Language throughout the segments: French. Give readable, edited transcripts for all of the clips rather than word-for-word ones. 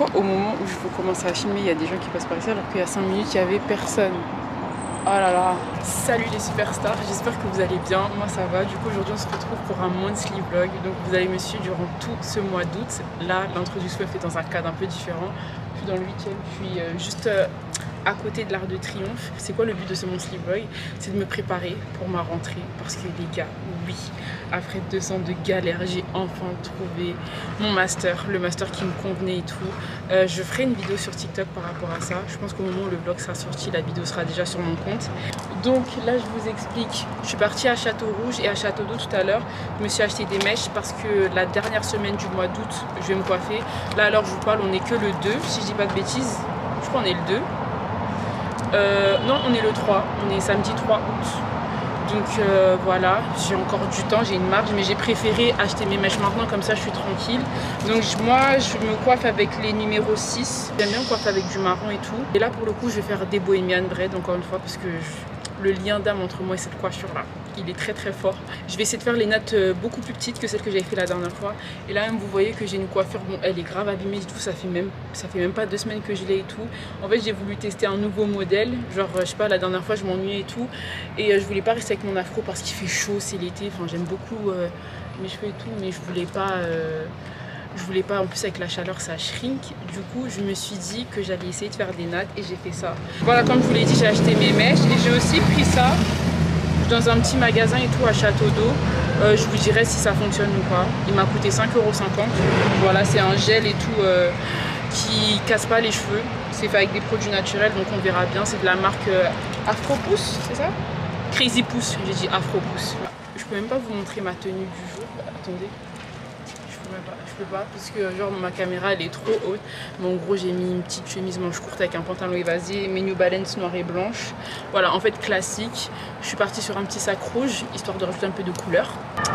pourquoi au moment où je veux commencer à filmer, il y a des gens qui passent par ici alors qu'il y a 5 minutes, il n'y avait personne? Oh là là. Salut les superstars, j'espère que vous allez bien. Moi ça va. Du coup aujourd'hui on se retrouve pour un monthly vlog. Donc vous allez me suivre durant tout ce mois d'août. Là l'introduction est faite dans un cadre un peu différent. Je suis dans le 8e, je suis juste à côté de l'Arc de Triomphe. C'est quoi le but de ce monthly vlog? C'est de me préparer pour ma rentrée. Parce que les gars, oui, après 2 ans de galère, j'ai enfin trouvé mon master, le master qui me convenait et tout. Je ferai une vidéo sur TikTok par rapport à ça. Je pense qu'au moment où le vlog sera sorti, la vidéo sera déjà sur mon compte. Donc là, je vous explique. Je suis partie à Château-Rouge et à Château-d'Eau tout à l'heure. Je me suis acheté des mèches parce que la dernière semaine du mois d'août, je vais me coiffer. Là, alors je vous parle, on n'est que le 2, si je dis pas de bêtises. Je crois qu'on est le 2. Non, on est le 3. On est samedi 3 août. Donc voilà, j'ai encore du temps, j'ai une marge, mais j'ai préféré acheter mes mèches maintenant, comme ça je suis tranquille. Donc moi je me coiffe avec les numéros 6. J'aime bien me coiffer avec du marron et tout. Et là pour le coup je vais faire des Bohemian Braids encore une fois parce que le lien d'âme entre moi et cette coiffure là, il est très très fort. Je vais essayer de faire les nattes beaucoup plus petites que celles que j'avais fait la dernière fois. Et là même vous voyez que j'ai une coiffure, bon elle est grave abîmée et tout, ça fait même pas 2 semaines que je l'ai et tout. En fait j'ai voulu tester un nouveau modèle, genre je sais pas, la dernière fois je m'ennuyais et tout. Et je voulais pas rester avec mon afro parce qu'il fait chaud, c'est l'été, enfin j'aime beaucoup mes cheveux et tout, mais je voulais pas, en plus avec la chaleur ça shrink. Du coup je me suis dit que j'allais essayer de faire des nattes et j'ai fait ça. Voilà, comme je vous l'ai dit, j'ai acheté mes mèches et j'ai aussi pris ça dans un petit magasin et tout à Château-d'Eau. Je vous dirai si ça fonctionne ou pas. Il m'a coûté 5,50 €. Voilà, c'est un gel et tout qui casse pas les cheveux. C'est fait avec des produits naturels, donc on verra bien. C'est de la marque Afropousse, c'est ça? Crazy Pousse, j'ai dit Afropousse. Je peux même pas vous montrer ma tenue du jour. Attendez. Je peux pas parce que genre ma caméra elle est trop haute. Mais en gros j'ai mis une petite chemise manche courte avec un pantalon évasé, mes New Balance noir et blanche. Voilà, en fait classique. Je suis partie sur un petit sac rouge histoire de rajouter un peu de couleur.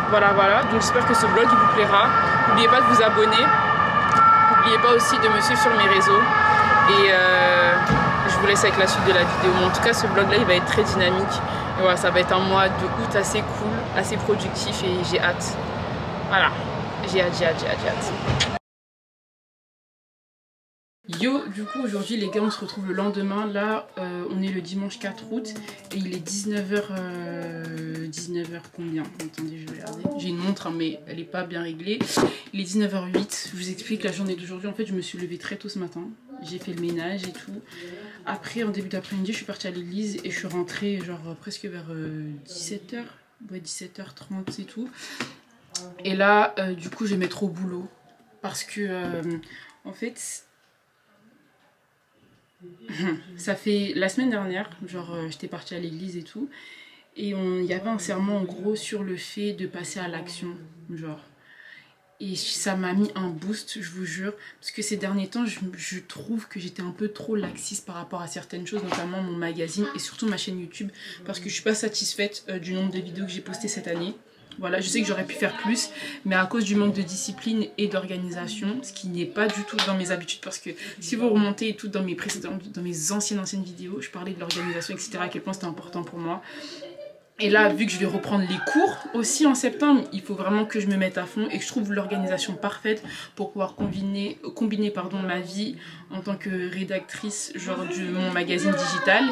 Voilà, donc j'espère que ce vlog il vous plaira. N'oubliez pas de vous abonner. N'oubliez pas aussi de me suivre sur mes réseaux. Et je vous laisse avec la suite de la vidéo. Mais en tout cas ce vlog là il va être très dynamique. Et voilà, ça va être un mois de août assez cool, assez productif et j'ai hâte. Voilà. J'ai hâte. Yo, du coup aujourd'hui les gars on se retrouve le lendemain. Là on est le dimanche 4 août et il est 19h combien? Attendez, je vais regarder. J'ai une montre hein, mais elle est pas bien réglée. Il est 19h08. Je vous explique la journée d'aujourd'hui. En fait je me suis levée très tôt ce matin. J'ai fait le ménage et tout. Après en début d'après-midi je suis partie à l'église et je suis rentrée genre presque vers 17h. Ouais, 17h30 et tout. Et là, du coup, je vais mettre au boulot. Parce que, en fait, ça fait la semaine dernière, genre, j'étais partie à l'église et tout. Et il y avait un serment, en gros, sur le fait de passer à l'action, genre. Et ça m'a mis un boost, je vous jure. Parce que ces derniers temps, je trouve que j'étais un peu trop laxiste par rapport à certaines choses, notamment mon magazine et surtout ma chaîne YouTube. Parce que je suis pas satisfaite du nombre de vidéos que j'ai postées cette année. Voilà, je sais que j'aurais pu faire plus, mais à cause du manque de discipline et d'organisation, ce qui n'est pas du tout dans mes habitudes, parce que si vous remontez tout dans mes anciennes vidéos, je parlais de l'organisation, etc., à quel point c'était important pour moi. Et là, vu que je vais reprendre les cours aussi en septembre, il faut vraiment que je me mette à fond et que je trouve l'organisation parfaite pour pouvoir combiner ma vie en tant que rédactrice genre de mon magazine digital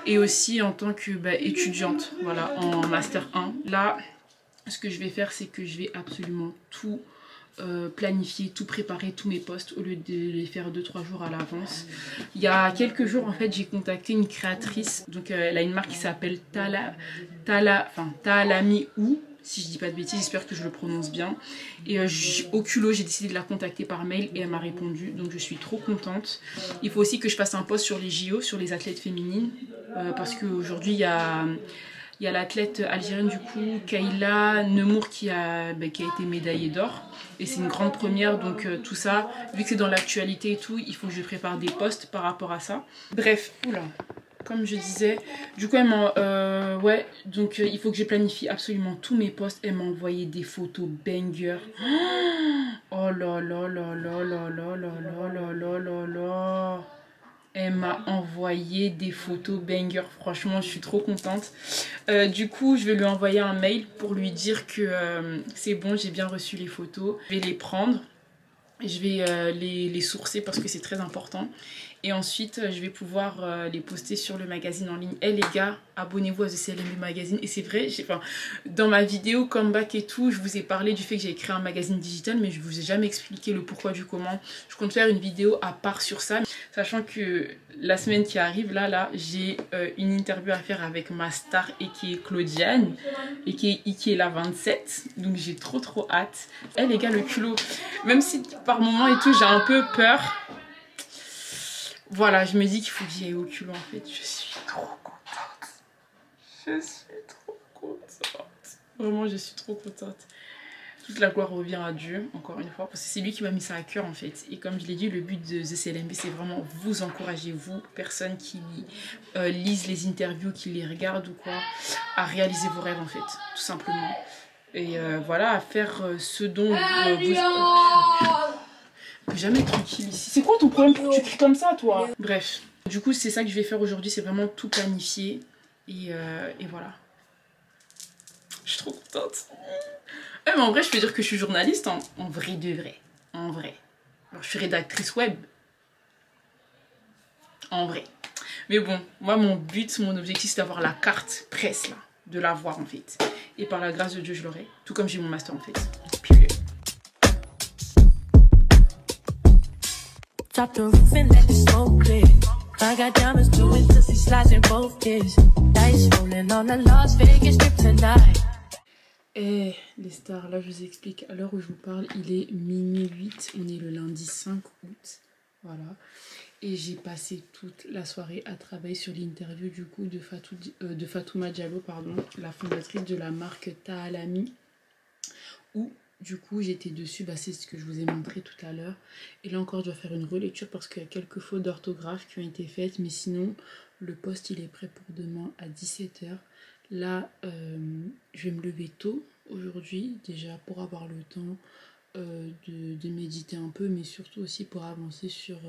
et aussi en tant que étudiante, voilà, en Master 1. Là, ce que je vais faire, c'est que je vais absolument tout planifier, tout préparer, tous mes posts au lieu de les faire 2-3 jours à l'avance. Il y a quelques jours, en fait, j'ai contacté une créatrice. Donc, elle a une marque qui s'appelle Taalami Ou. Si je dis pas de bêtises, j'espère que je le prononce bien. Et au culot, j'ai décidé de la contacter par mail et elle m'a répondu. Donc, je suis trop contente. Il faut aussi que je fasse un post sur les JO, sur les athlètes féminines. Parce qu'aujourd'hui, il y a l'athlète algérienne du coup, Kayla Nemour qui a été médaillée d'or. Et c'est une grande première, donc tout ça, vu que c'est dans l'actualité et tout, il faut que je prépare des posts par rapport à ça. Bref, oula, comme je disais, du coup elle m'a... ouais, donc il faut que je planifie absolument tous mes posts. Elle m'a envoyé des photos banger. Oh là là là là là là là là là là là. Elle m'a envoyé des photos banger, franchement je suis trop contente. Du coup je vais lui envoyer un mail pour lui dire que c'est bon, j'ai bien reçu les photos. Je vais les prendre Je vais les sourcer parce que c'est très important. Et ensuite, je vais pouvoir les poster sur le magazine en ligne. Eh les gars, abonnez-vous à The CLMB Magazine. Et c'est vrai, dans ma vidéo comeback et tout, je vous ai parlé du fait que j'ai créé un magazine digital, mais je vous ai jamais expliqué le pourquoi du comment. Je compte faire une vidéo à part sur ça. Sachant que la semaine qui arrive, là j'ai une interview à faire avec ma star et qui est Claudiane et qui est la 27. Donc j'ai trop hâte. Eh les gars, le culot. Même si par moment et tout, j'ai un peu peur. Voilà, je me dis qu'il faut que j'y aille au culot en fait. Je suis trop contente. Je suis trop contente. Vraiment, je suis trop contente. Toute la gloire revient à Dieu, encore une fois, parce que c'est lui qui m'a mis ça à cœur en fait. Et comme je l'ai dit, le but de The CLMB, c'est vraiment vous encourager, vous, personnes qui lisent les interviews, qui les regardent ou quoi, à réaliser vos rêves en fait, tout simplement. Et voilà, à faire ce dont vous... Jamais tranquille ici. C'est quoi ton problème pour que tu cries comme ça, toi? Bref, du coup, c'est ça que je vais faire aujourd'hui. C'est vraiment tout planifié. Et voilà. Je suis trop contente. Mais en vrai, je peux dire que je suis journaliste en vrai de vrai. En vrai. Alors, je suis rédactrice web. En vrai. Mais bon, moi, mon but, mon objectif, c'est d'avoir la carte presse, là. De l'avoir, en fait. Et par la grâce de Dieu, je l'aurai. Tout comme j'ai mon master, en fait. Puis, Drop the roof and let the smoke clear. I got diamonds doing pussy slides in both ears. Dice rolling on the Las Vegas strip tonight. Eh les stars, là je vous explique. À l'heure où je vous parle, il est minuit 8. On est le lundi 5 août. Voilà. Et j'ai passé toute la soirée à travailler sur l'interview du coup de Fatouma Diallo, pardon, la fondatrice de la marque Taalami. Où du coup j'étais dessus, c'est ce que je vous ai montré tout à l'heure. Et là encore je dois faire une relecture parce qu'il y a quelques fautes d'orthographe qui ont été faites. Mais sinon le post il est prêt pour demain à 17 h. Là je vais me lever tôt aujourd'hui déjà pour avoir le temps de méditer un peu. Mais surtout aussi pour avancer sur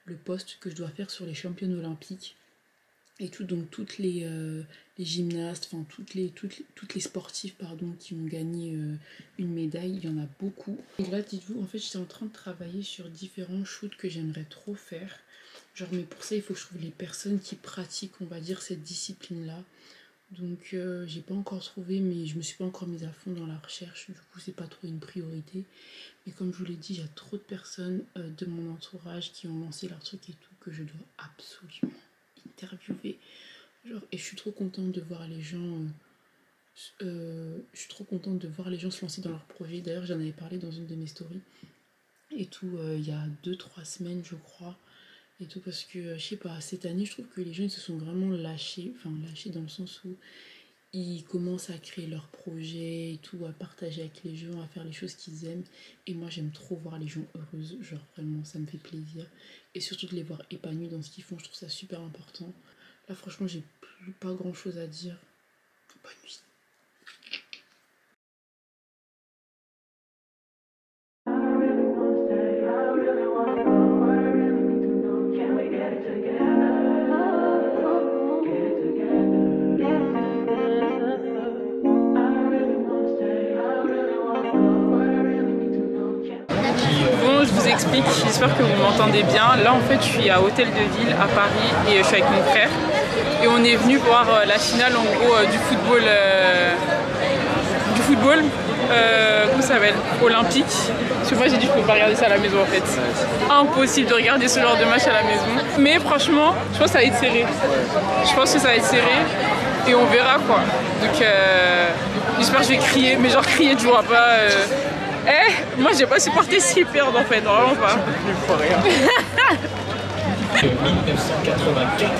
le post que je dois faire sur les championnes olympiques. Et tout, donc toutes les gymnastes, enfin toutes les sportives pardon, qui ont gagné une médaille, il y en a beaucoup. Et là dites-vous, en fait j'étais en train de travailler sur différents shoots que j'aimerais trop faire. Genre mais pour ça il faut que je trouve les personnes qui pratiquent on va dire cette discipline là. Donc j'ai pas encore trouvé, mais je me suis pas encore mise à fond dans la recherche, du coup c'est pas trop une priorité. Mais comme je vous l'ai dit, il y a trop de personnes de mon entourage qui ont lancé leur truc et tout que je dois absolument interviewer. Genre, et je suis trop contente de voir les gens se lancer dans leur projet. D'ailleurs j'en avais parlé dans une de mes stories et tout il y a 2-3 semaines je crois. Et tout parce que je sais pas, cette année je trouve que les gens ils se sont vraiment lâchés, enfin lâchés dans le sens où ils commencent à créer leurs projets et tout, à partager avec les gens, à faire les choses qu'ils aiment. Et moi j'aime trop voir les gens heureuses, genre vraiment ça me fait plaisir. Et surtout de les voir épanouis dans ce qu'ils font, je trouve ça super important. Là franchement j'ai pas grand chose à dire. Bonne nuit. Bon, je vous explique, j'espère que vous m'entendez bien. Là en fait je suis à Hôtel de Ville à Paris et je suis avec mon frère. Et on est venu voir la finale en gros du football comment ça s'appelle, olympique. Parce que moi j'ai dit je peux pas regarder ça à la maison en fait. Impossible de regarder ce genre de match à la maison. Mais franchement, je pense que ça va être serré. Je pense que ça va être serré et on verra quoi. Donc j'espère que je vais crier, mais genre crier tu vois pas. Moi j'ai pas supporté s'ils perdent en fait, vraiment pas. 1984,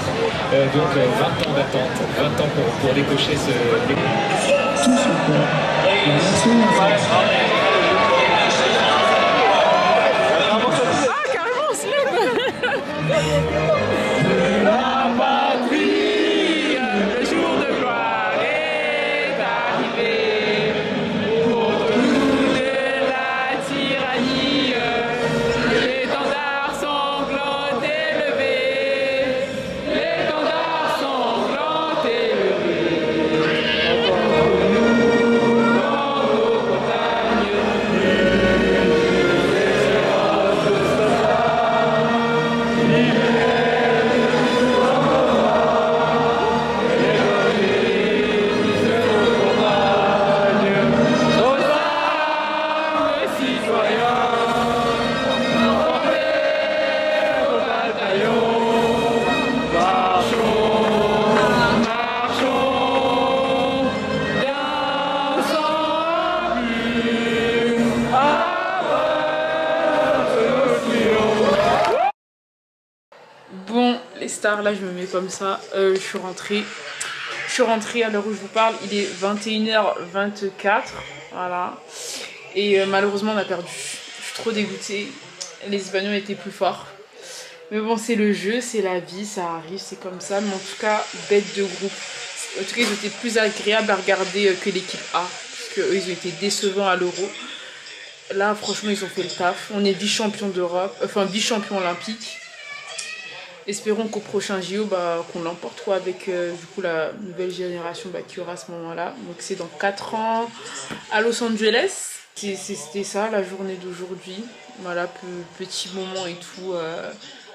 donc 20 ans d'attente, 20 ans pour décocher ce... Tout ce Ah carrément on se lève. La patrie, le jour de gloire est arrivé. Contre nous de la tyrannie, l'étendard sanglant élevé. L'étendard sanglant élevé. Contre nous, dans nos montagnes. les stars, là je me mets comme ça. Je suis rentrée à l'heure où je vous parle, il est 21h24. Voilà. Et malheureusement on a perdu. Je suis trop dégoûtée. Les Espagnols étaient plus forts. Mais bon, c'est le jeu, c'est la vie, ça arrive, c'est comme ça. Mais en tout cas, bête de groupe. En tout cas, ils étaient plus agréables à regarder que l'équipe A. Parce qu'eux, ils ont été décevants à l'Euro. Là, franchement, ils ont fait le taf. On est vice-champion d'Europe, enfin vice-champion olympique. Espérons qu'au prochain JO, qu'on l'emporte avec du coup la nouvelle génération qui aura à ce moment-là. Donc c'est dans 4 ans à Los Angeles. C'était ça la journée d'aujourd'hui. Voilà, petit moment et tout,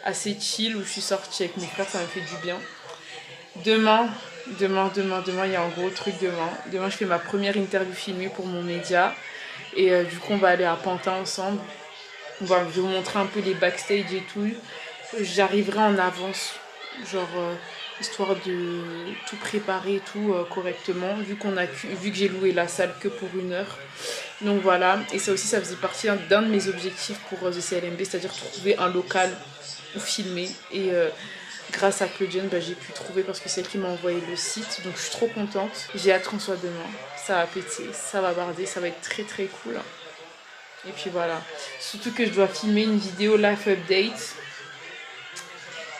assez chill où je suis sortie avec mon frère, ça m'a fait du bien. Demain, il y a un gros truc demain. Demain, je fais ma première interview filmée pour mon média. Et du coup, on va aller à Pantin ensemble. Je vais vous montrer un peu les backstage et tout. J'arriverai en avance, genre histoire de tout préparer et tout correctement, vu que j'ai loué la salle que pour 1 heure. Donc voilà, et ça aussi, ça faisait partie d'un de mes objectifs pour The CLMB, c'est-à-dire trouver un local où filmer. Et grâce à Claudienne, j'ai pu trouver parce que c'est elle qui m'a envoyé le site. Donc je suis trop contente. J'ai hâte qu'on soit demain. Ça va péter, ça va barder, ça va être très très cool. Et puis voilà, surtout que je dois filmer une vidéo life update.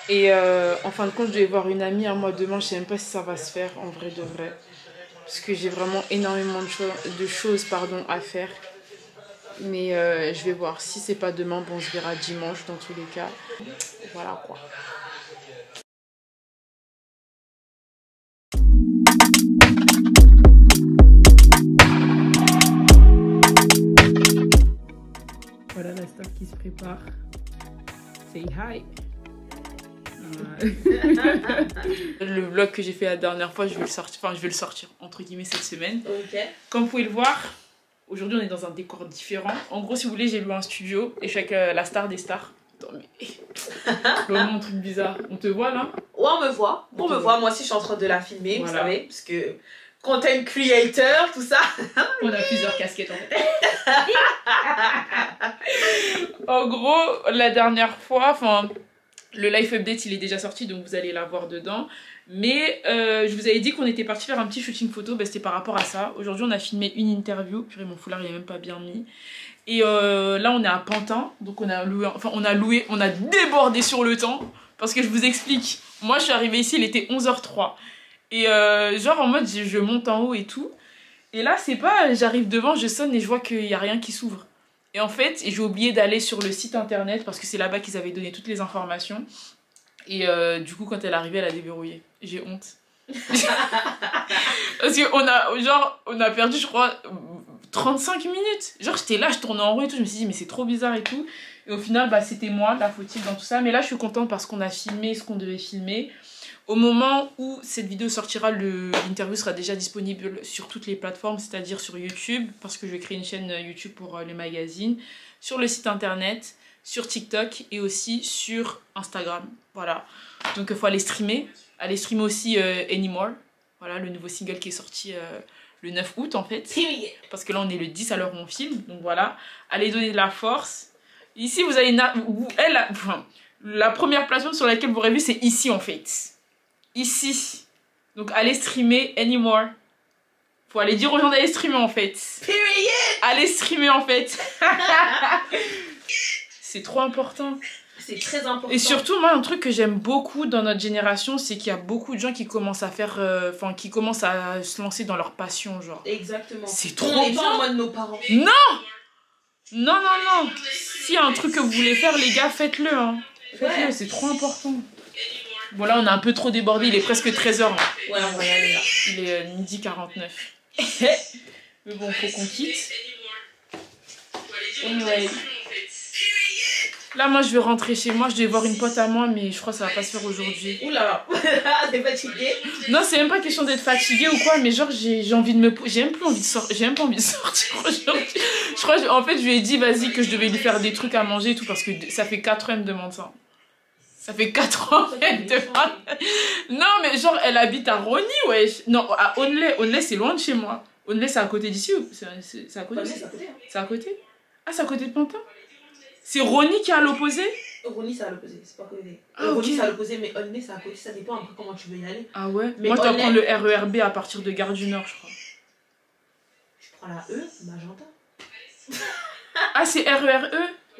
Et en fin de compte, je vais voir une amie à moi demain. Je sais même pas si ça va se faire en vrai de vrai. Parce que j'ai vraiment énormément de choses à faire. Mais je vais voir. Si c'est pas demain, bon, on se verra dimanche dans tous les cas. Voilà quoi. Voilà la star qui se prépare. Say hi. Le vlog que j'ai fait la dernière fois, je vais le sortir entre guillemets cette semaine. Okay. Comme vous pouvez le voir, aujourd'hui on est dans un décor différent. En gros, si vous voulez, j'ai loué un studio et je suis avec la star des stars. Attends, mais vraiment un truc bizarre. On te voit là? Ouais, on me voit. On me voit. Moi aussi, je suis en train de la filmer, voilà. Vous savez, parce que content creator, tout ça. On a plusieurs casquettes en fait. En gros, la dernière fois, le live update il est déjà sorti, donc vous allez la voir dedans. Mais je vous avais dit qu'on était parti faire un petit shooting photo, c'était par rapport à ça. Aujourd'hui on a filmé une interview, purée mon foulard il est même pas bien mis. Et là on est à Pantin, donc on a débordé sur le temps. Parce que je vous explique, moi je suis arrivée ici, il était 11h03. Et genre en mode je monte en haut et tout. Et là c'est pas, j'arrive devant, je sonne et je vois qu'il n'y a rien qui s'ouvre. Et en fait, j'ai oublié d'aller sur le site internet parce que c'est là-bas qu'ils avaient donné toutes les informations. Et du coup, quand elle est arrivée, elle a déverrouillé. J'ai honte. Parce qu'on a perdu, je crois, 35 minutes. Genre, j'étais là, je tournais en rond et tout. Je me suis dit, mais c'est trop bizarre et tout. Et au final, c'était moi, la fautive dans tout ça. Mais là, je suis contente parce qu'on a filmé ce qu'on devait filmer. Au moment où cette vidéo sortira, l'interview sera déjà disponible sur toutes les plateformes, c'est-à-dire sur YouTube, parce que je vais créer une chaîne YouTube pour les magazines, sur le site internet, sur TikTok et aussi sur Instagram. Voilà. Donc il faut aller streamer. Aller streamer aussi Anymore. Voilà, le nouveau single qui est sorti le 9 août en fait. Parce que là on est le 10 à l'heure où on filme. Donc voilà. Allez donner de la force. Ici vous avez la première plateforme sur laquelle vous aurez vu, c'est ici en fait. Ici. Donc allez streamer Anymore. Faut aller dire aux gens d'aller streamer en fait. Period. Allez streamer en fait. C'est trop important. C'est très important. Et surtout, moi, un truc que j'aime beaucoup dans notre génération, c'est qu'il y a beaucoup de gens qui commencent à faire... qui commencent à se lancer dans leur passion, genre. Exactement. C'est trop bien. On n'est pas en mode nos parents. Non. Non, non, non. S'il y a un truc que vous voulez faire, les gars, faites-le. Hein. Faites-le, c'est trop important. Bon, là, on a un peu trop débordé. Il est presque 13h. Là. Ouais, on va y aller là. Il est 12h49. Mais bon, faut qu'on quitte. Anyway. Là, moi, je vais rentrer chez moi. Je vais voir une pote à moi, mais je crois que ça va pas se faire aujourd'hui. Oula, t'es fatiguée? Non, c'est même pas question d'être fatiguée ou quoi, mais genre, j'ai envie de me... J'ai même pas envie de sortir aujourd'hui. Je crois, en fait, je lui ai dit, vas-y, que je devais lui faire des trucs à manger et tout, parce que ça fait 4 ans, elle me demande ça. Ça fait 4 ans qu'elle me demande... Non, mais genre, elle habite à Rony, wesh. Non, à Onley. Onley, c'est loin de chez moi. Onley, c'est à côté d'ici ou... C'est à côté? C'est à côté. C'est à côté? Ah, c'est à côté de Pantin? C'est Rony qui est à l'opposé? Ronnie, c'est à l'opposé, c'est pas côté. Ah, ok. Ronnie, c'est à l'opposé, mais Aulnay, c'est à côté, ça dépend un peu comment tu veux y aller. Ah ouais? Mais Moi, je dois Aulnay- prendre le RERB à partir de Gare du Nord, je crois. Je prends la E, Magenta. Ah, c'est RERE?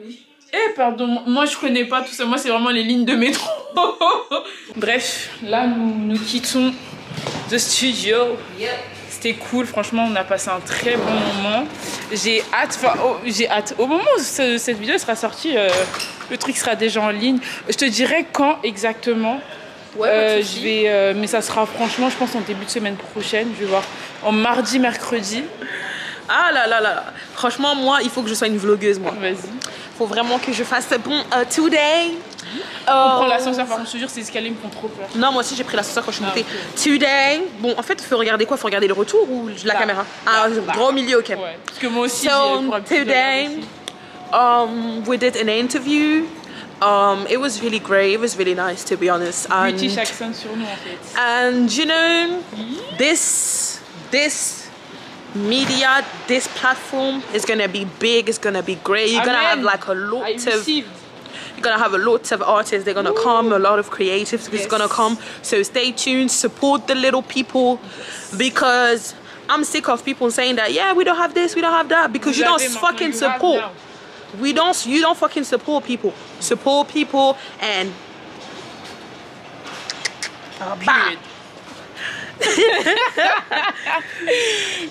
Oui. Eh, pardon, moi je connais pas tout ça, moi c'est vraiment les lignes de métro. Bref, là nous quittons the studio. Yep. C'était cool, franchement on a passé un très bon moment. J'ai hâte, au moment où cette vidéo sera sortie, le truc sera déjà en ligne. Je te dirai quand exactement. Ouais, je vais, mais ça sera franchement je pense en début de semaine prochaine, je vais voir, en mardi, mercredi. Ah là là là. Franchement, moi, il faut que je sois une vlogueuse, moi. Vas-y. Faut vraiment que je fasse bon today. On prend l'ascenseur, par contre, je te jure, ces escaliers me font trop peur. Non, moi aussi j'ai pris l'ascenseur quand je suis montée. Ok. Today. Bon, en fait, il faut regarder quoi? Il faut regarder le retour ou la caméra? Ah, droit au milieu, ok. Ouais, parce que moi aussi, So, j'ai pour habitude de today, regarder ici. we did an interview. It was really great. It was really nice, to be honest. British accent sur nous, en fait. And you know, this media, this platform is gonna be big. It's gonna be great. You're gonna have Amen. like a lot I of. received. You're gonna have a lot of artists. They're gonna come. A lot of creatives is Yes. gonna come. So stay tuned. Support the little people, because I'm sick of people saying that we don't have this, we don't have that, because you don't fucking support. You don't fucking support people. Support people and. Period.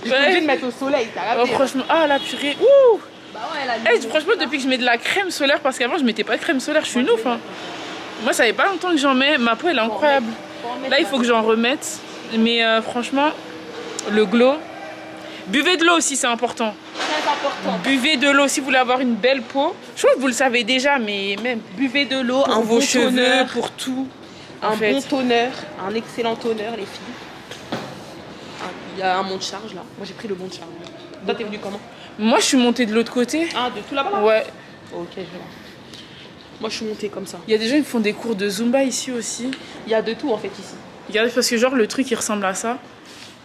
J'ai envie de mettre au soleil, t'as Oh, franchement, ah la purée, ouh. Bah ouais, la Franchement, depuis que je mets de la crème solaire, parce qu'avant je mettais pas de crème solaire, je suis une ouf. Hein. Moi, ça fait pas longtemps que j'en mets, ma peau elle est incroyable. Là, il faut que j'en remette, mais franchement, le glow. Buvez de l'eau aussi, c'est important. Très important. Buvez de l'eau si vous voulez avoir une belle peau. Je crois que vous le savez déjà, mais même Buvez de l'eau, pour un vos bon cheveux, toner, pour tout. un En fait. bon toner, un excellent toner, les filles. Il y a un monte de charge là. Moi j'ai pris le monte de charge. Toi t'es venu comment? Moi, je suis montée de l'autre côté. Ah, de tout là-bas là? Ouais. Ok, je vais voir. Moi je suis montée comme ça. Il y a des gens qui font des cours de Zumba ici aussi. Il y a de tout en fait ici. Regardez, parce que genre le truc il ressemble à ça.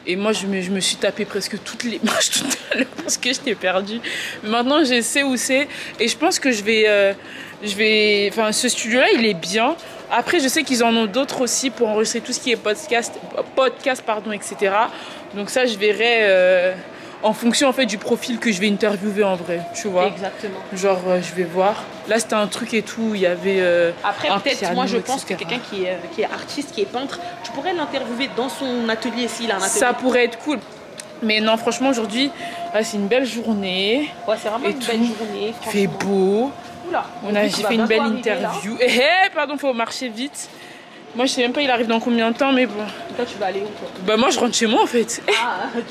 Et moi je me suis tapé presque toutes les marches tout à l'heure parce que j'étais perdue. Maintenant je sais où c'est. Et je pense que je vais. Enfin, ce studio là il est bien. Après je sais qu'ils en ont d'autres aussi pour enregistrer tout ce qui est podcast pardon, etc. Donc ça je verrai en fonction en fait du profil que je vais interviewer en vrai. Tu vois. Exactement. Genre je vais voir. Là c'était un truc et tout. Il y avait. Après un peut-être piano, moi je pense que etc. quelqu'un qui est artiste, qui est peintre, tu pourrais l'interviewer dans son atelier s'il a un atelier. Ça pourrait être cool. Mais non, franchement, aujourd'hui, c'est une belle journée. Ouais, c'est vraiment Et une tout. belle journée. Il fait beau. Oula, J'ai fait une belle interview. Pardon, faut marcher vite. Moi, je sais même pas, il arrive dans combien de temps, mais bon. Toi, tu vas aller où toi? Bah, moi, je rentre chez moi en fait.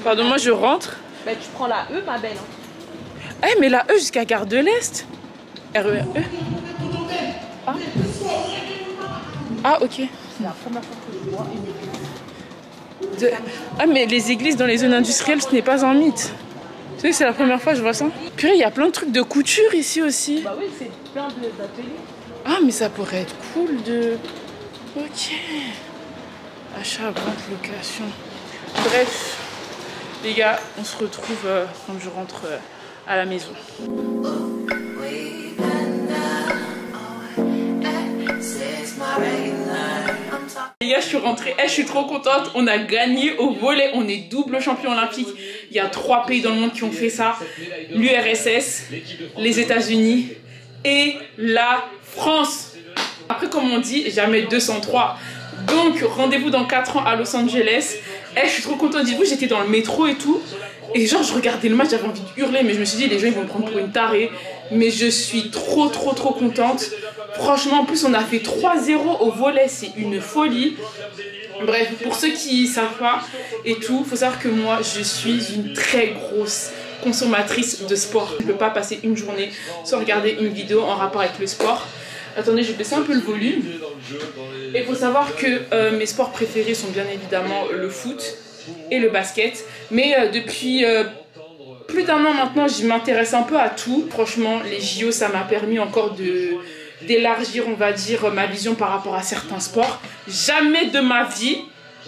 Pardon, moi, je rentre. Bah, tu prends la E, ma belle. Mais la E jusqu'à Gare de l'Est. RERE. Ah, ok. C'est la première fois que je vois une Ah, mais les églises dans les zones industrielles, ce n'est pas un mythe. Tu sais, c'est la première fois que je vois ça. Purée, il y a plein de trucs de couture ici aussi. Bah oui, c'est plein d'ateliers. Ah, mais ça pourrait être cool de... Ok. Achat, vente, location. Bref, les gars, on se retrouve quand je rentre à la maison. Les gars, je suis rentrée, je suis trop contente, on a gagné au volley, on est double champion olympique. Il y a 3 pays dans le monde qui ont fait ça, l'URSS, les États-Unis et la France. Après, comme on dit, jamais 203. Donc, rendez-vous dans 4 ans à Los Angeles. Je suis trop contente, dites-vous, j'étais dans le métro et tout. Et genre, je regardais le match, j'avais envie de hurler, mais je me suis dit, les gens, ils vont me prendre pour une tarée. Mais je suis trop contente. Franchement, en plus, on a fait 3-0 au volley, c'est une folie. Bref, pour ceux qui savent pas et tout, faut savoir que moi, je suis une très grosse consommatrice de sport. Je peux pas passer une journée sans regarder une vidéo en rapport avec le sport. Attendez, je vais baisser un peu le volume. Et il faut savoir que mes sports préférés sont bien évidemment le foot et le basket. Mais depuis plus d'un an maintenant, je m'intéresse un peu à tout. Franchement, les JO, ça m'a permis encore d'élargir, on va dire, ma vision par rapport à certains sports. Jamais de ma vie,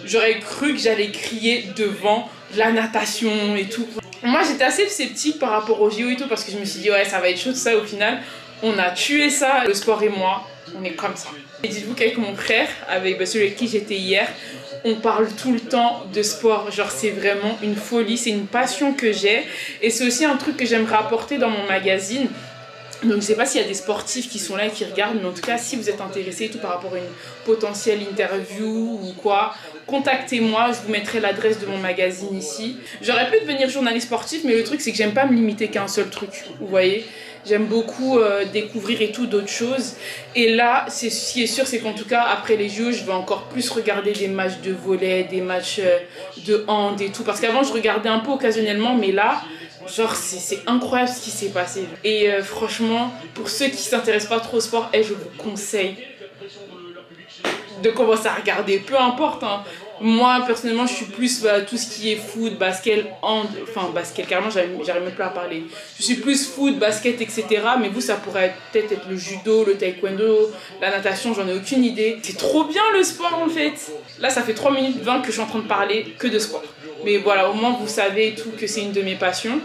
j'aurais cru que j'allais crier devant la natation et tout. Moi, j'étais assez sceptique par rapport aux JO et tout, parce que je me suis dit, ouais, ça va être chaud, tout ça. Au final, On a tué ça, le sport et moi, on est comme ça. Et dites-vous qu'avec mon frère, avec celui avec qui j'étais hier, on parle tout le temps de sport. Genre c'est vraiment une folie, c'est une passion que j'ai. Et c'est aussi un truc que j'aimerais apporter dans mon magazine. Donc je ne sais pas s'il y a des sportifs qui sont là et qui regardent, mais en tout cas si vous êtes intéressés et tout par rapport à une potentielle interview ou quoi, contactez-moi, je vous mettrai l'adresse de mon magazine ici. J'aurais pu devenir journaliste sportif, mais le truc c'est que j'aime pas me limiter qu'à un seul truc, vous voyez. J'aime beaucoup découvrir et tout d'autres choses. Et là, ce qui est sûr, c'est qu'en tout cas, après les JO, je vais encore plus regarder des matchs de volley, des matchs de hand et tout. Parce qu'avant, je regardais un peu occasionnellement, mais là, genre, c'est incroyable ce qui s'est passé. Et franchement, pour ceux qui ne s'intéressent pas trop au sport, je vous conseille de commencer à regarder. Peu importe, hein. Moi, personnellement, je suis plus tout ce qui est foot, basket, hand, enfin basket, carrément, j'arrive même plus à parler. Je suis plus foot, basket, etc. Mais vous, ça pourrait peut-être être le judo, le taekwondo, la natation, j'en ai aucune idée. C'est trop bien le sport en fait. Là, ça fait 3 minutes 20 que je suis en train de parler que de sport. Mais voilà, au moins vous savez tout que c'est une de mes passions.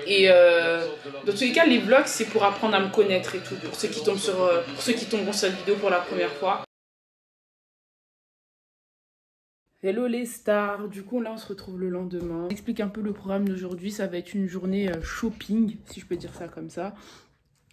Et dans tous les cas, les vlogs, c'est pour apprendre à me connaître et tout. Pour ceux qui tomberont sur la vidéo pour la première fois. Hello les stars, du coup là on se retrouve le lendemain. J'explique un peu le programme d'aujourd'hui, ça va être une journée shopping, si je peux dire ça comme ça.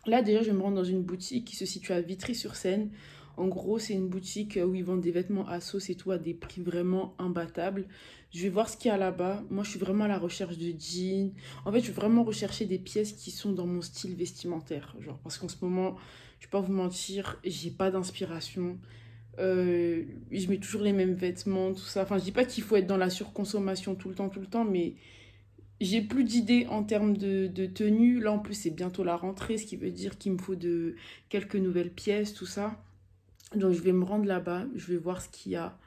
Là déjà je vais me rendre dans une boutique qui se situe à Vitry-sur-Seine. En gros c'est une boutique où ils vendent des vêtements à sauce et tout à des prix vraiment imbattables. Je vais voir ce qu'il y a là-bas. Moi je suis vraiment à la recherche de jeans. En fait je vais vraiment rechercher des pièces qui sont dans mon style vestimentaire. Genre parce qu'en ce moment, je vais pas vous mentir, j'ai pas d'inspiration. Je mets toujours les mêmes vêtements, tout ça. Enfin, je dis pas qu'il faut être dans la surconsommation tout le temps, mais j'ai plus d'idées en termes de tenue. Là, en plus, c'est bientôt la rentrée, ce qui veut dire qu'il me faut quelques nouvelles pièces, tout ça. Donc, je vais me rendre là-bas, je vais voir ce qu'il y a.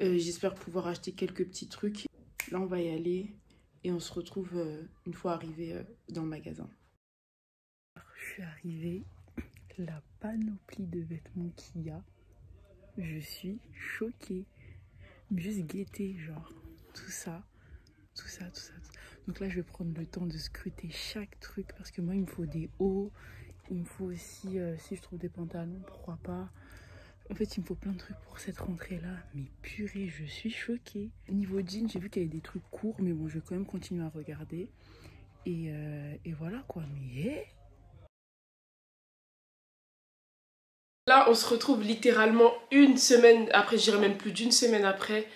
J'espère pouvoir acheter quelques petits trucs. Là, on va y aller et on se retrouve une fois arrivé dans le magasin. Je suis arrivée, la panoplie de vêtements qu'il y a. Je suis choquée. Juste guetter, genre, tout ça. Donc là, je vais prendre le temps de scruter chaque truc parce que moi, il me faut des hauts. Il me faut aussi, si je trouve des pantalons, pourquoi pas. En fait, il me faut plein de trucs pour cette rentrée-là. Mais purée, je suis choquée. Niveau jeans, j'ai vu qu'il y avait des trucs courts, mais bon, je vais quand même continuer à regarder. Et voilà quoi, mais... Là, on se retrouve littéralement une semaine après, je dirais même plus d'une semaine après.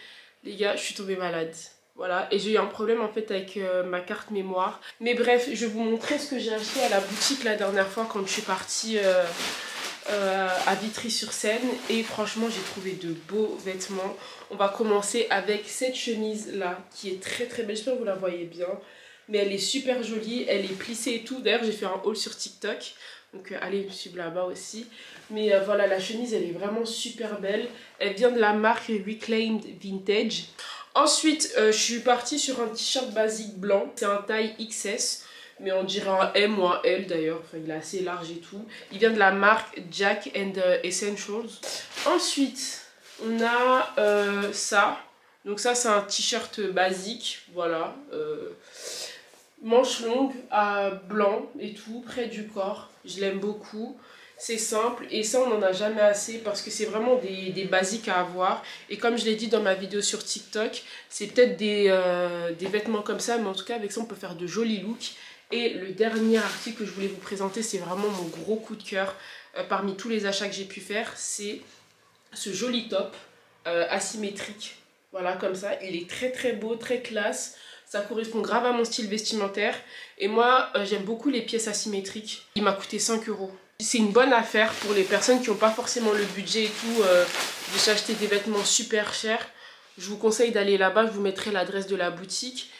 Les gars, je suis tombée malade. Voilà, et j'ai eu un problème en fait avec ma carte mémoire. Mais bref, je vais vous montrer ce que j'ai acheté à la boutique la dernière fois quand je suis partie à Vitry-sur-Seine. Et franchement, j'ai trouvé de beaux vêtements. On va commencer avec cette chemise-là qui est très très belle. J'espère que vous la voyez bien. Mais elle est super jolie, elle est plissée et tout. D'ailleurs, j'ai fait un haul sur TikTok. Donc allez me suivre là-bas aussi. Mais voilà, la chemise elle est vraiment super belle. Elle vient de la marque Reclaimed Vintage. Ensuite je suis partie sur un t-shirt basique blanc. C'est un taille XS. Mais on dirait un M ou un L d'ailleurs. Enfin il est assez large et tout. Il vient de la marque Jack and Essentials. Ensuite on a ça. Donc ça c'est un t-shirt basique. Voilà. Manche longue à blanc et tout, près du corps. Je l'aime beaucoup. C'est simple et ça on n'en a jamais assez parce que c'est vraiment des basiques à avoir. Et comme je l'ai dit dans ma vidéo sur TikTok, c'est peut-être des vêtements comme ça, mais en tout cas avec ça on peut faire de jolis looks. Et le dernier article que je voulais vous présenter, c'est vraiment mon gros coup de cœur parmi tous les achats que j'ai pu faire. C'est ce joli top asymétrique. Voilà, comme ça. Il est très très beau, très classe. Ça correspond grave à mon style vestimentaire. Et moi, j'aime beaucoup les pièces asymétriques. Il m'a coûté 5 €. C'est une bonne affaire pour les personnes qui n'ont pas forcément le budget et tout de s'acheter des vêtements super chers. Je vous conseille d'aller là-bas. Je vous mettrai l'adresse de la boutique.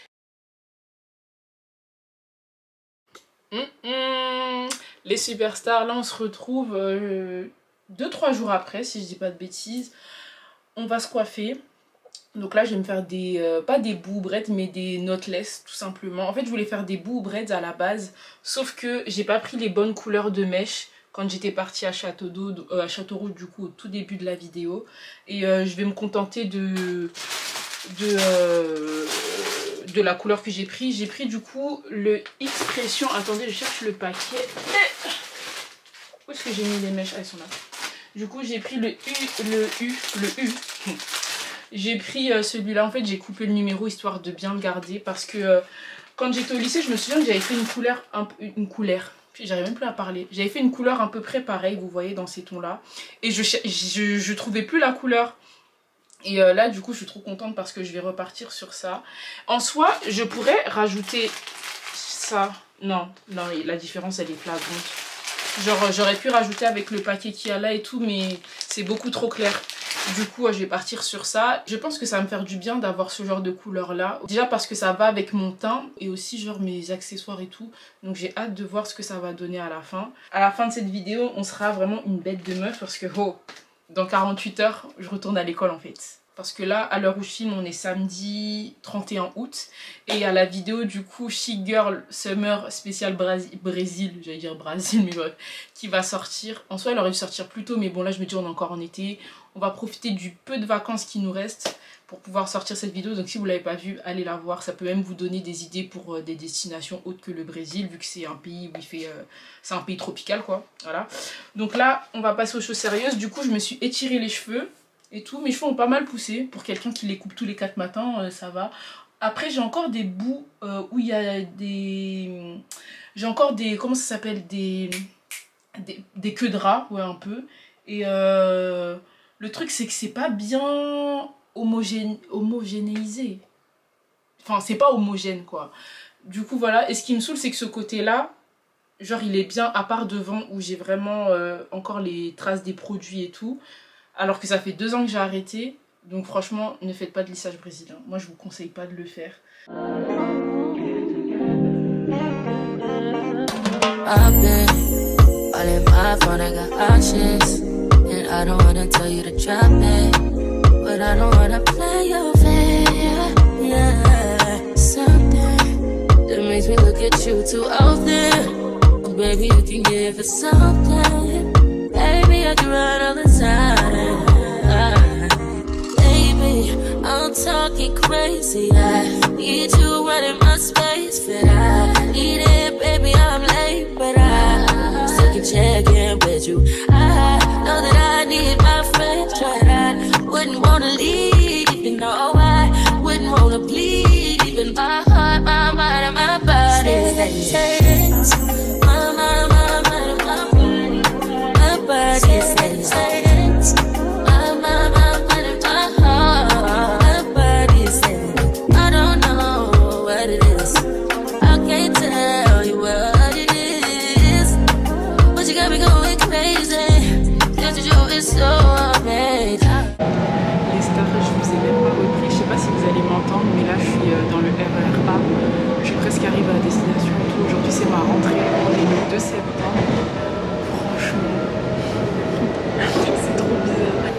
Les superstars, là on se retrouve 2-3 jours après, si je dis pas de bêtises. On va se coiffer. Donc là je vais me faire des, pas des boob braids mais des knotless tout simplement. En fait je voulais faire des boob braids à la base, sauf que j'ai pas pris les bonnes couleurs de mèche quand j'étais partie à Châteauroux du coup au tout début de la vidéo. Et je vais me contenter de la couleur que j'ai pris. J'ai pris du coup le Expression, attendez je cherche le paquet. Où est-ce que j'ai mis les mèches? Ah, elles sont là. Du coup, j'ai pris le U. J'ai pris celui-là. En fait, j'ai coupé le numéro histoire de bien le garder. Parce que quand j'étais au lycée, je me souviens que j'avais fait une couleur. J'arrive même plus à parler. J'avais fait une couleur à peu près pareille, vous voyez, dans ces tons-là. Et je trouvais plus la couleur. Et là, du coup, je suis trop contente parce que je vais repartir sur ça. En soi, je pourrais rajouter ça. Non, la différence, elle est flagrante. Genre, j'aurais pu rajouter avec le paquet qu'il y a là et tout, mais c'est beaucoup trop clair. Du coup, je vais partir sur ça. Je pense que ça va me faire du bien d'avoir ce genre de couleur là. Déjà parce que ça va avec mon teint et aussi genre mes accessoires et tout. Donc j'ai hâte de voir ce que ça va donner à la fin. À la fin de cette vidéo, on sera vraiment une bête de meuf parce que dans 48 heures, je retourne à l'école en fait. Parce que là, à l'heure où je filme, on est samedi 31 août. Et à la vidéo, du coup, Chic Girl Summer spécial Brésil, j'allais dire Brésil, mais bref, qui va sortir. En soi, elle aurait dû sortir plus tôt, mais bon, là, je me dis, on est encore en été. On va profiter du peu de vacances qui nous restent pour pouvoir sortir cette vidéo. Donc, si vous ne l'avez pas vue, allez la voir. Ça peut même vous donner des idées pour des destinations autres que le Brésil, vu que c'est un pays où il fait... c'est un pays tropical, quoi. Voilà. Donc là, on va passer aux choses sérieuses. Du coup, je me suis étiré les cheveux. Et tout, mes cheveux ont pas mal poussé. Pour quelqu'un qui les coupe tous les 4 matins, ça va. Après, j'ai encore des bouts où il y a des... J'ai encore des... Comment ça s'appelle? Des queues de rat, ouais, un peu. Et le truc, c'est que c'est pas bien homogénéisé. Enfin, c'est pas homogène, quoi. Du coup, voilà. Et ce qui me saoule, c'est que ce côté-là, genre, il est bien à part devant, où j'ai vraiment encore les traces des produits et tout. Alors que ça fait 2 ans que j'ai arrêté. Donc franchement, ne faites pas de lissage brésilien. Moi, je vous conseille pas de le faire. I've been all in my phone, I got options. And I don't wanna tell you to drop it, but I don't wanna play your fair. Yeah, something that makes me look at you too often. Oh, baby, you can give it something. Baby, I can run all the time. Baby, I'm talking crazy. I need you running my space, but I need it, baby. I'm late, but I still can check in with you. I know that I need my friends, but I wouldn't wanna leave, even though I wouldn't wanna bleed. Even my heart, my mind, and my body. My mind, my mind, and my body. My body says my mind, and my heart. My body says I don't know what it is. I can't tell you what it is, but you got me going crazy. Just you is so amazing. Les stars, je vous ai même pas repris. Je sais pas si vous allez m'entendre, mais là je suis dans le RER A. Je suis presque arrivée à destination et tout. Aujourd'hui c'est ma rentrée. On est le 2 septembre. Franchement, c'est trop bizarre.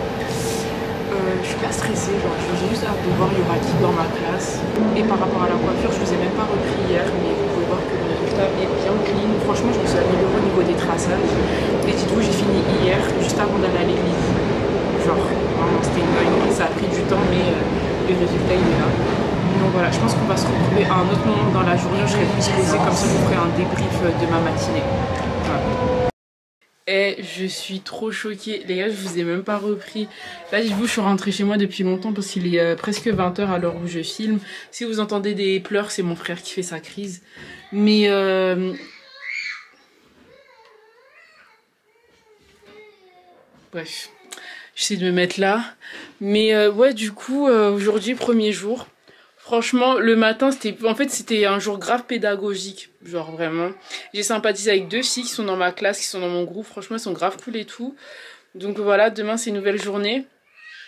Je suis pas stressée, genre j'ai juste hâte de voir il y aura qui dans ma classe. Et par rapport à la coiffure, je vous ai même pas repris hier, mais vous pouvez voir que le résultat est bien clean. Franchement, je me suis améliorée au niveau des traçages. Et dites-vous, j'ai fini hier, juste avant d'aller à l'église. Genre, vraiment, c'était une dinguerie, ça a pris du temps, mais le résultat il est là. Donc voilà, je pense qu'on va se retrouver à un autre moment dans la journée où je serai plus posée, comme ça je vous ferai un débrief de ma matinée. Voilà. Et je suis trop choquée. Les gars, je vous ai même pas repris. Là, dites-vous, je suis rentrée chez moi depuis longtemps parce qu'il est presque 20 h à l'heure où je filme. Si vous entendez des pleurs, c'est mon frère qui fait sa crise. Mais bref, j'essaie de me mettre là. Mais ouais, du coup, aujourd'hui, premier jour. Franchement, le matin, c'était un jour grave pédagogique, genre vraiment. J'ai sympathisé avec 2 filles qui sont dans ma classe, qui sont dans mon groupe. Franchement, elles sont grave cool et tout. Donc voilà, demain, c'est une nouvelle journée.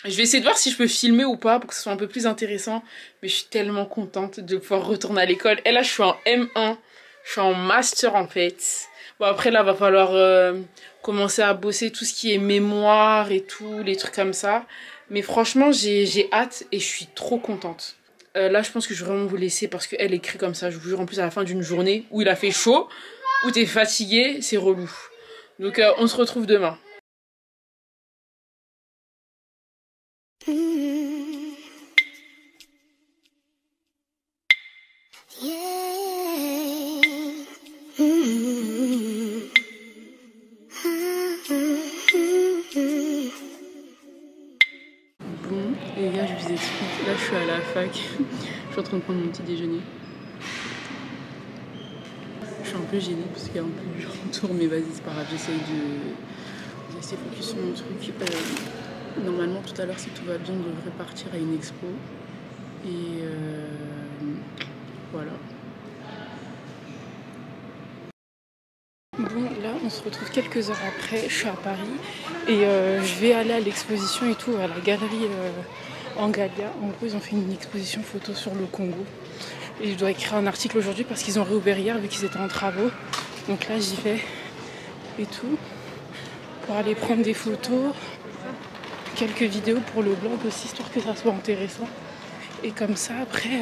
Je vais essayer de voir si je peux filmer ou pas pour que ce soit un peu plus intéressant. Mais je suis tellement contente de pouvoir retourner à l'école. Et là, je suis en M1. Je suis en master, en fait. Bon, après, là, va falloir commencer à bosser tout ce qui est mémoire et tout, les trucs comme ça. Mais franchement, j'ai hâte et je suis trop contente. Là, je pense que je vais vraiment vous laisser parce qu'elle écrit comme ça. Je vous jure, en plus, à la fin d'une journée où il a fait chaud, où t'es fatigué, c'est relou. Donc, on se retrouve demain. Yeah. Là je suis à la fac, je suis en train de prendre mon petit déjeuner. Je suis un peu gênée parce qu'il y a un peu du retour, mais vas-y c'est pas grave, j'essaye de rester focus sur mon truc. Normalement tout à l'heure si tout va bien on devrait partir à une expo. Et voilà. Bon là on se retrouve quelques heures après, je suis à Paris et je vais aller à l'exposition et tout, à la galerie Angalia. En gros ils ont fait une exposition photo sur le Congo. Et je dois écrire un article aujourd'hui parce qu'ils ont réouvert hier vu qu'ils étaient en travaux. Donc là j'y vais et tout. Pour aller prendre des photos, quelques vidéos pour le blog aussi, histoire que ça soit intéressant. Et comme ça après,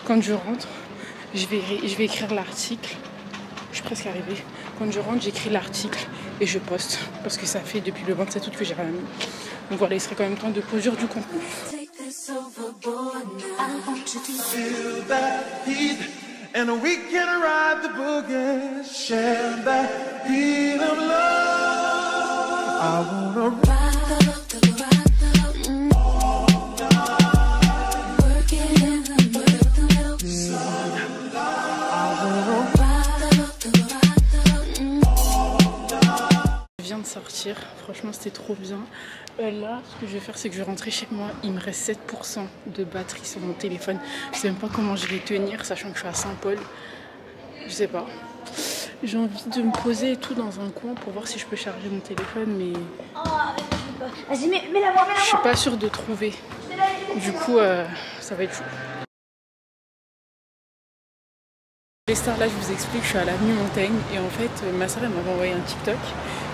quand je rentre, je vais écrire l'article. Je suis presque arrivée. Quand je rentre, j'écris l'article et je poste. Parce que ça fait depuis le 27 août que j'ai rien mis. Donc voilà, il serait quand même temps de produire du contenu. And we can ride the boogie, share that beat of love. I wanna ride the work it in the sun. I wanna Je viens de sortir, franchement c'était trop bien. Là, ce que je vais faire, c'est que je vais rentrer chez moi. Il me reste 7% de batterie sur mon téléphone. Je sais même pas comment je vais tenir, sachant que je suis à Saint-Paul. Je sais pas. J'ai envie de me poser et tout dans un coin pour voir si je peux charger mon téléphone, mais... Vas-y, mets-la moi. Je suis pas sûre de trouver. Du coup, ça va être chaud. Les stars, là, je vous explique, je suis à l'avenue Montaigne et en fait, ma soeur, elle m'avait envoyé un TikTok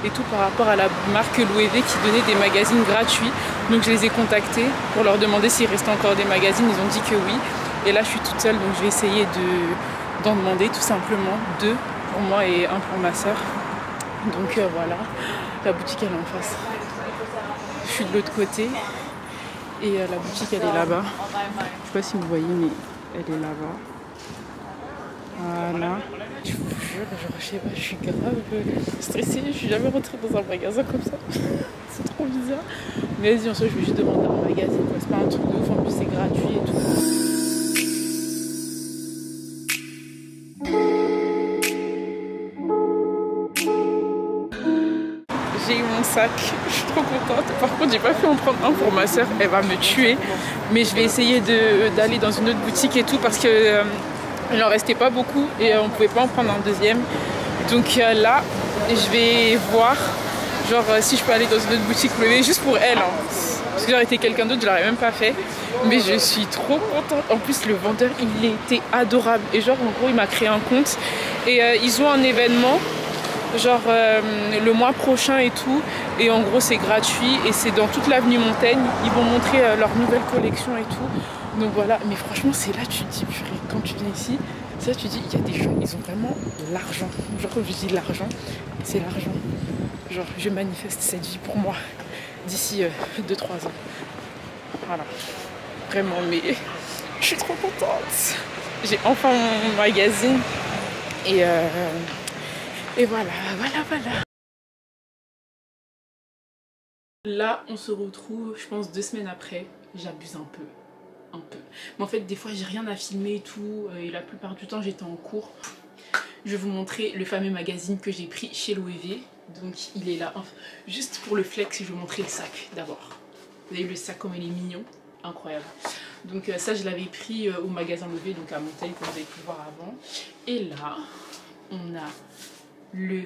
et tout par rapport à la marque Louis V qui donnait des magazines gratuits. Donc je les ai contactés pour leur demander s'il restait encore des magazines. Ils ont dit que oui. Et là, je suis toute seule, donc je vais essayer d'en demander tout simplement 2 pour moi et 1 pour ma soeur. Donc voilà, la boutique elle est en face. Je suis de l'autre côté et la boutique elle est là-bas. Je sais pas si vous voyez, mais elle est là-bas. Voilà, je vous jure, genre, je sais pas, je suis grave stressée, je suis jamais rentrée dans un magasin comme ça, c'est trop bizarre. Mais vas-y, en soi, je vais juste demander un magazine, c'est pas un truc de ouf, en plus c'est gratuit et tout. J'ai eu mon sac, je suis trop contente. Par contre, j'ai pas pu en prendre un pour ma soeur, elle va me tuer. Mais je vais essayer d'aller dans une autre boutique et tout parce que... il n'en restait pas beaucoup et on pouvait pas en prendre un deuxième. Donc là, je vais voir genre si je peux aller dans une autre boutique Louis juste pour elle. Hein. Parce que j'aurais été quelqu'un d'autre, je l'aurais même pas fait. Mais je suis trop contente. En plus, le vendeur, il était adorable. Et genre, en gros, il m'a créé un compte. Et ils ont un événement, genre le mois prochain et tout. Et en gros, c'est gratuit. Et c'est dans toute l'avenue Montaigne. Ils vont montrer leur nouvelle collection et tout. Donc voilà, mais franchement c'est là tu te dis, purée, quand tu viens ici, ça tu dis, il y a des gens, ils ont vraiment l'argent. Genre quand je dis l'argent, c'est l'argent. Genre je manifeste cette vie pour moi d'ici 2-3 ans. Voilà, vraiment, mais je suis trop contente. J'ai enfin mon magazine et voilà. Là on se retrouve, je pense 2 semaines après, j'abuse un peu. Mais en fait des fois j'ai rien à filmer et tout et la plupart du temps j'étais en cours. Je vais vous montrer le fameux magazine que j'ai pris chez Louis V. Donc il est là, enfin, juste pour le flex je vais vous montrer le sac d'abord. Vous avez le sac comme il est mignon, incroyable. Donc ça je l'avais pris au magasin Louis V, donc à Montaigne comme vous avez pu voir avant. Et là on a le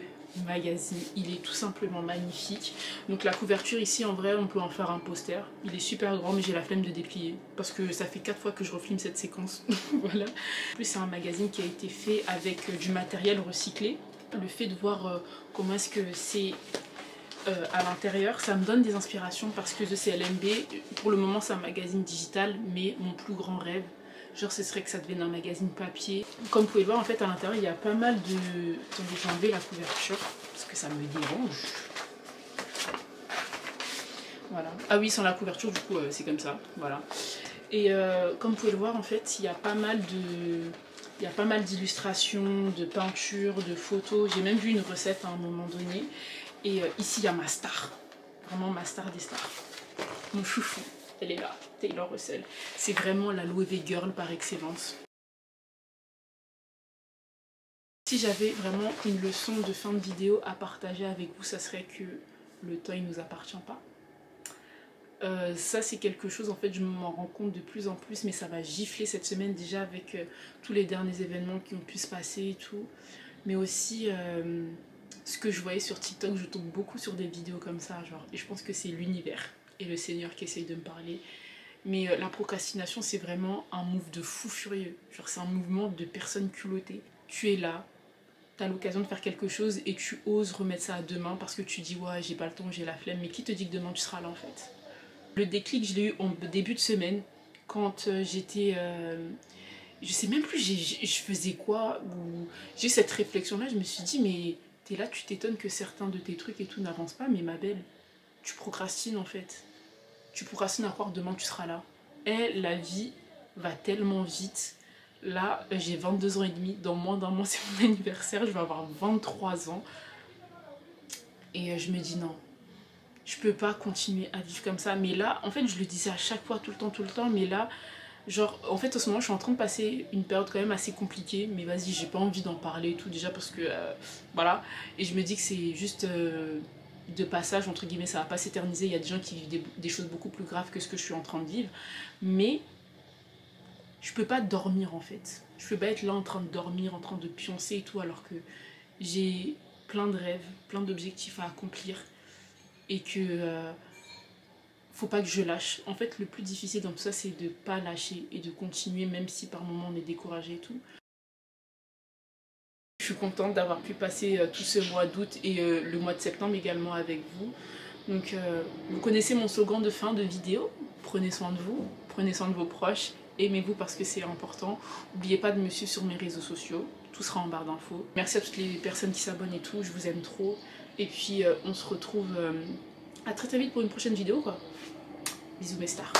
magazine, il est tout simplement magnifique. Donc la couverture ici en vrai on peut en faire un poster, il est super grand mais j'ai la flemme de déplier parce que ça fait 4 fois que je refilme cette séquence. Voilà. En plus c'est un magazine qui a été fait avec du matériel recyclé. Le fait de voir comment est-ce que c'est à l'intérieur, ça me donne des inspirations parce que The CLMB, pour le moment c'est un magazine digital, mais mon plus grand rêve, genre ce serait que ça devienne un magazine papier. Comme vous pouvez le voir en fait à l'intérieur il y a pas mal de... Attendez, j'ai enlevé la couverture parce que ça me dérange. Voilà. Ah oui, sans la couverture du coup c'est comme ça, voilà. Et comme vous pouvez le voir en fait il y a pas mal d'illustrations, de peintures, de photos. J'ai même vu une recette à un moment donné. Et ici il y a ma star, vraiment ma star des stars, mon chouchou. Elle est là, Taylor Russell. C'est vraiment la Loewe Girl par excellence. Si j'avais vraiment une leçon de fin de vidéo à partager avec vous, ça serait que le temps il nous appartient pas. Ça c'est quelque chose, en fait je m'en rends compte de plus en plus, mais ça va gifler cette semaine déjà avec tous les derniers événements qui ont pu se passer et tout. Mais aussi ce que je voyais sur TikTok, je tombe beaucoup sur des vidéos comme ça, genre, et je pense que c'est l'univers et le Seigneur qui essaye de me parler. Mais la procrastination c'est vraiment un move de fou furieux, genre c'est un mouvement de personnes culottées. Tu es là, t'as l'occasion de faire quelque chose et tu oses remettre ça à demain parce que tu dis ouais j'ai pas le temps, j'ai la flemme, mais qui te dit que demain tu seras là en fait? Le déclic je l'ai eu en début de semaine quand j'étais... je sais même plus je faisais quoi, ou j'ai eu cette réflexion là, je me suis dit mais t'es là, tu t'étonnes que certains de tes trucs et tout n'avancent pas, mais ma belle, tu procrastines en fait. Tu procrastines à croire que demain tu seras là. Et la vie va tellement vite. Là, j'ai 22 ans et demi, dans moins d'un mois c'est mon anniversaire, je vais avoir 23 ans. Et je me dis non, je peux pas continuer à vivre comme ça. Mais là, en fait, je le disais à chaque fois, tout le temps, mais là, genre, en fait, en ce moment, je suis en train de passer une période quand même assez compliquée, mais vas-y, j'ai pas envie d'en parler et tout, déjà parce que, voilà. Et je me dis que c'est juste de passage, entre guillemets, ça va pas s'éterniser. Il y a des gens qui vivent des choses beaucoup plus graves que ce que je suis en train de vivre, mais je peux pas dormir en fait. Je peux pas être là en train de dormir, en train de pioncer et tout, alors que j'ai plein de rêves, plein d'objectifs à accomplir et que faut pas que je lâche. En fait, le plus difficile dans tout ça, c'est de pas lâcher et de continuer, même si par moments on est découragé et tout. Je suis contente d'avoir pu passer tout ce mois d'août et le mois de septembre également avec vous. Donc, vous connaissez mon slogan de fin de vidéo. Prenez soin de vous, prenez soin de vos proches. Aimez-vous parce que c'est important. N'oubliez pas de me suivre sur mes réseaux sociaux. Tout sera en barre d'infos. Merci à toutes les personnes qui s'abonnent et tout. Je vous aime trop. Et puis on se retrouve à très vite pour une prochaine vidéo quoi. Bisous mes stars.